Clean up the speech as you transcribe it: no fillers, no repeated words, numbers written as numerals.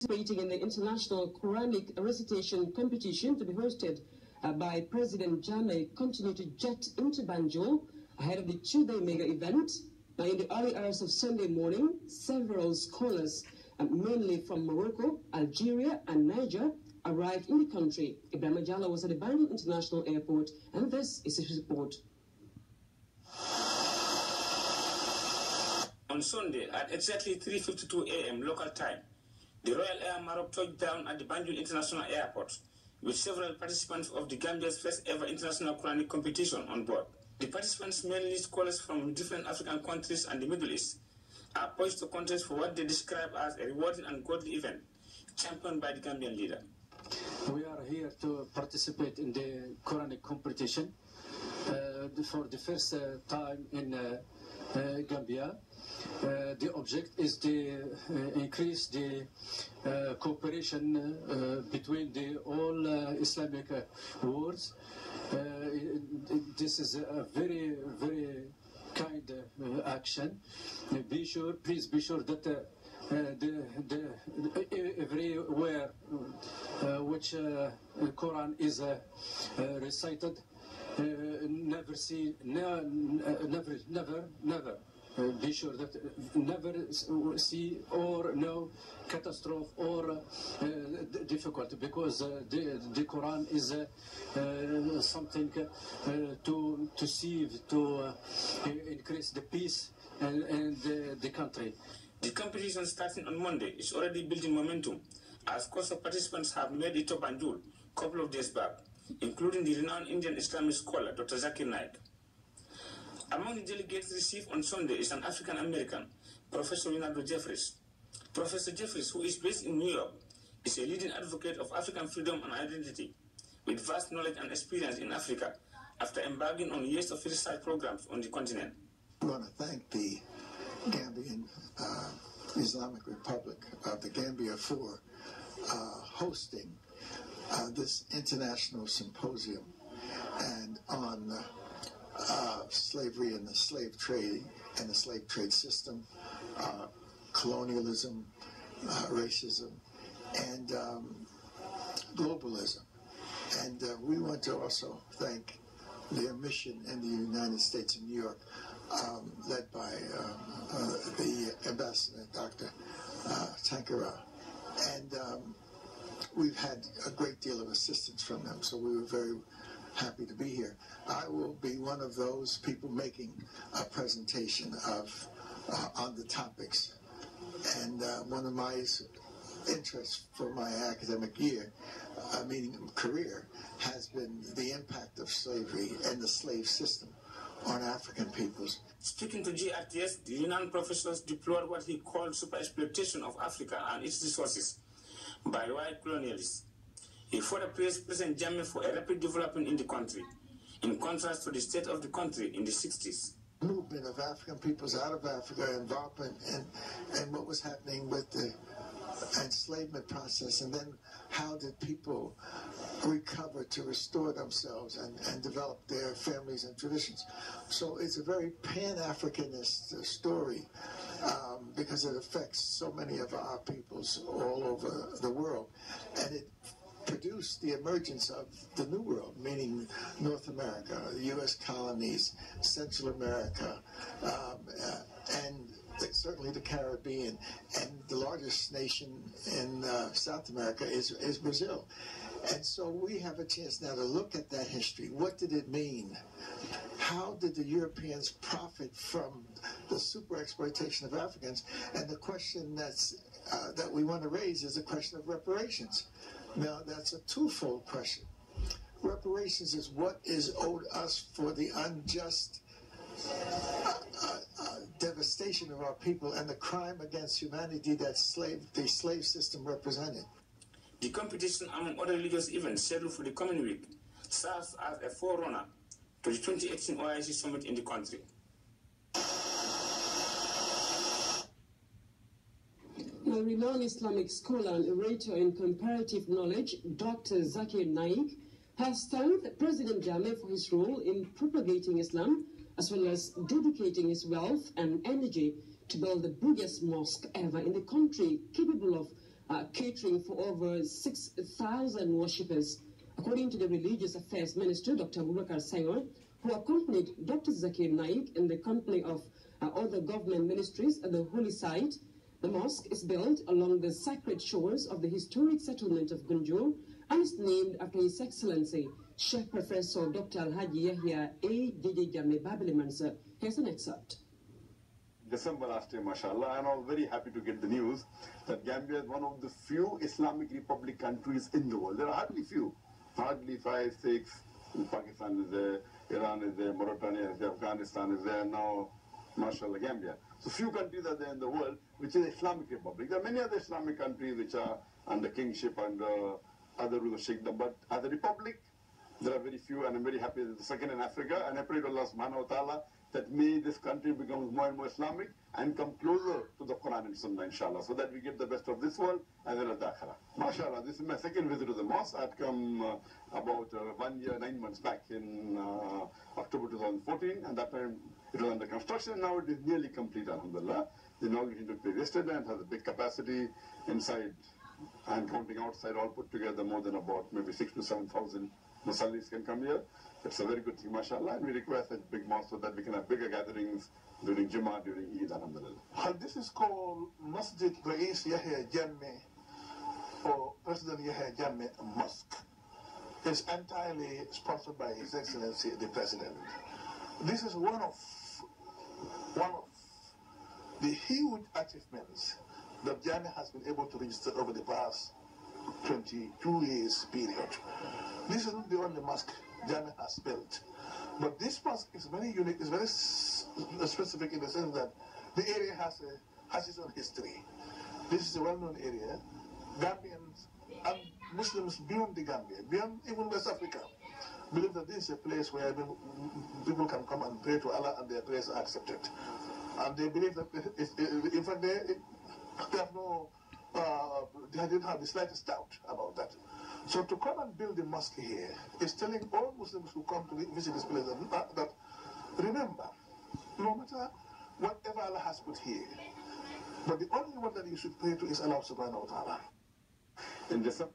participating in the international Quranic recitation competition to be hosted by President Naik continue to jet into Banjul ahead of the two-day mega event. Now, in the early hours of Sunday morning, several scholars, mainly from Morocco, Algeria, and Niger, arrived in the country. Ibrahim Jalla was at the Banjul International Airport, and this is his report. On Sunday, at exactly 3:52 a.m. local time, the Royal Air Maroc touched down at the Banjul International Airport with several participants of the Gambia's first ever international Quranic competition on board. The participants, mainly scholars from different African countries and the Middle East, are poised to contest for what they describe as a rewarding and godly event, championed by the Gambian leader. We are here to participate in the Quranic competition for the first time in Gambia. The object is to increase the cooperation between the all Islamic worlds. This is a very, very kind action. Please be sure that everywhere which Quran is recited, never be sure that never see or no catastrophe or difficulty, because the Quran is something to save, to increase the peace and the country. The competition starting on Monday is already building momentum, as scores of participants have made it to Banjul a couple of days back, including the renowned Indian Islamic scholar Dr. Zakir Naik. Among the delegates received on Sunday is an African-American, Professor Leonardo Jeffries. Professor Jeffries, who is based in New York, is a leading advocate of African freedom and identity, with vast knowledge and experience in Africa, after embarking on years of research programs on the continent. I want to thank the Gambian Islamic Republic of the Gambia for hosting this international symposium and on slavery and the slave trade and the slave trade system, colonialism, racism, and globalism. And we want to also thank their mission in the United States in New York, led by the ambassador, Dr. Tankara. And we've had a great deal of assistance from them, so we were very happy to be here. I will be one of those people making a presentation on the topics. And one of my interests for my academic year, meaning career, has been the impact of slavery and the slave system on African peoples. Speaking to GRTS, the renowned professors deplored what he called super-exploitation of Africa and its resources by white colonialists. He further praised President Jammeh for a rapid development in the country, in contrast to the state of the country in the 60s. Movement of African peoples out of Africa, involvement and what was happening with the enslavement process, and then how did people recover to restore themselves and develop their families and traditions. So it's a very Pan-Africanist story because it affects so many of our peoples all over the world, and it produced the emergence of the New World, meaning North America, the U.S. colonies, Central America, and certainly the Caribbean, and the largest nation in South America is Brazil. And so we have a chance now to look at that history. What did it mean? How did the Europeans profit from the super exploitation of Africans? And the question that we want to raise is the question of reparations. Now, that's a twofold question. Reparations is what is owed us for the unjust devastation of our people and the crime against humanity that the slave system represented. The competition, among other religious events scheduled for the coming week, serves as a forerunner to the 2018 OIC summit in the country. Now, renowned Islamic scholar and orator in comparative knowledge, Dr. Zakir Naik, has thanked President Jammeh for his role in propagating Islam, as well as dedicating his wealth and energy to build the biggest mosque ever in the country, capable of catering for over 6,000 worshippers. According to the Religious Affairs Minister, Dr. Abubakar Senghor, who accompanied Dr. Zakir Naik in the company of other government ministries at the holy site, the mosque is built along the sacred shores of the historic settlement of Gunjur and is named after His Excellency, Sheikh Professor Dr. Alhaji Yahya A. J.J. Jammeh Babili Mansur. Here's an excerpt. December last year, mashallah, and I was very happy to get the news that Gambia is one of the few Islamic Republic countries in the world. There are hardly few, hardly 5, 6. Pakistan is there, Iran is there, Mauritania is there, Afghanistan is there, now, mashallah, Gambia. So few countries are there in the world which is Islamic Republic. There are many other Islamic countries which are under kingship and other rule of Sheikhdom, but as a republic, there are very few, and I'm very happy that the second in Africa, and I pray to Allah subhanahu wa ta'ala that may this country become more and more Islamic and come closer to the Quran and Sunnah, inshallah, so that we get the best of this world as well as the Akhirah. MashaAllah, this is my second visit to the mosque. I'd come about 1 year, 9 months back in October 2014, and that time it was under construction. Now it is nearly complete, alhamdulillah. The inauguration took place yesterday and has a big capacity inside and counting outside, all put together more than about maybe 6,000 to 7,000 Musallis can come here. It's a very good thing, mashallah, and we request a big mosque so that we can have bigger gatherings during Jummah, during Eid, alhamdulillah. This is called Masjid Rais Yahya Jammeh, or President Yahya Jammeh Mosque. It's entirely sponsored by His Excellency the President. This is one of the huge achievements that Jammeh has been able to register over the past 22 years period. This is not the only mosque Jammeh has built, but this mosque is very unique, it's very specific in the sense that the area has its own history. This is a well-known area. Gambians and Muslims beyond the Gambia, beyond even West Africa, believe that this is a place where people can come and pray to Allah and their prayers are accepted. And they believe that, in fact, they have no, they didn't have the slightest doubt about that. So to come and build a mosque here is telling all Muslims who come to visit this place that remember, no matter whatever Allah has put here, but the only one that you should pray to is Allah subhanahu wa ta'ala. In December.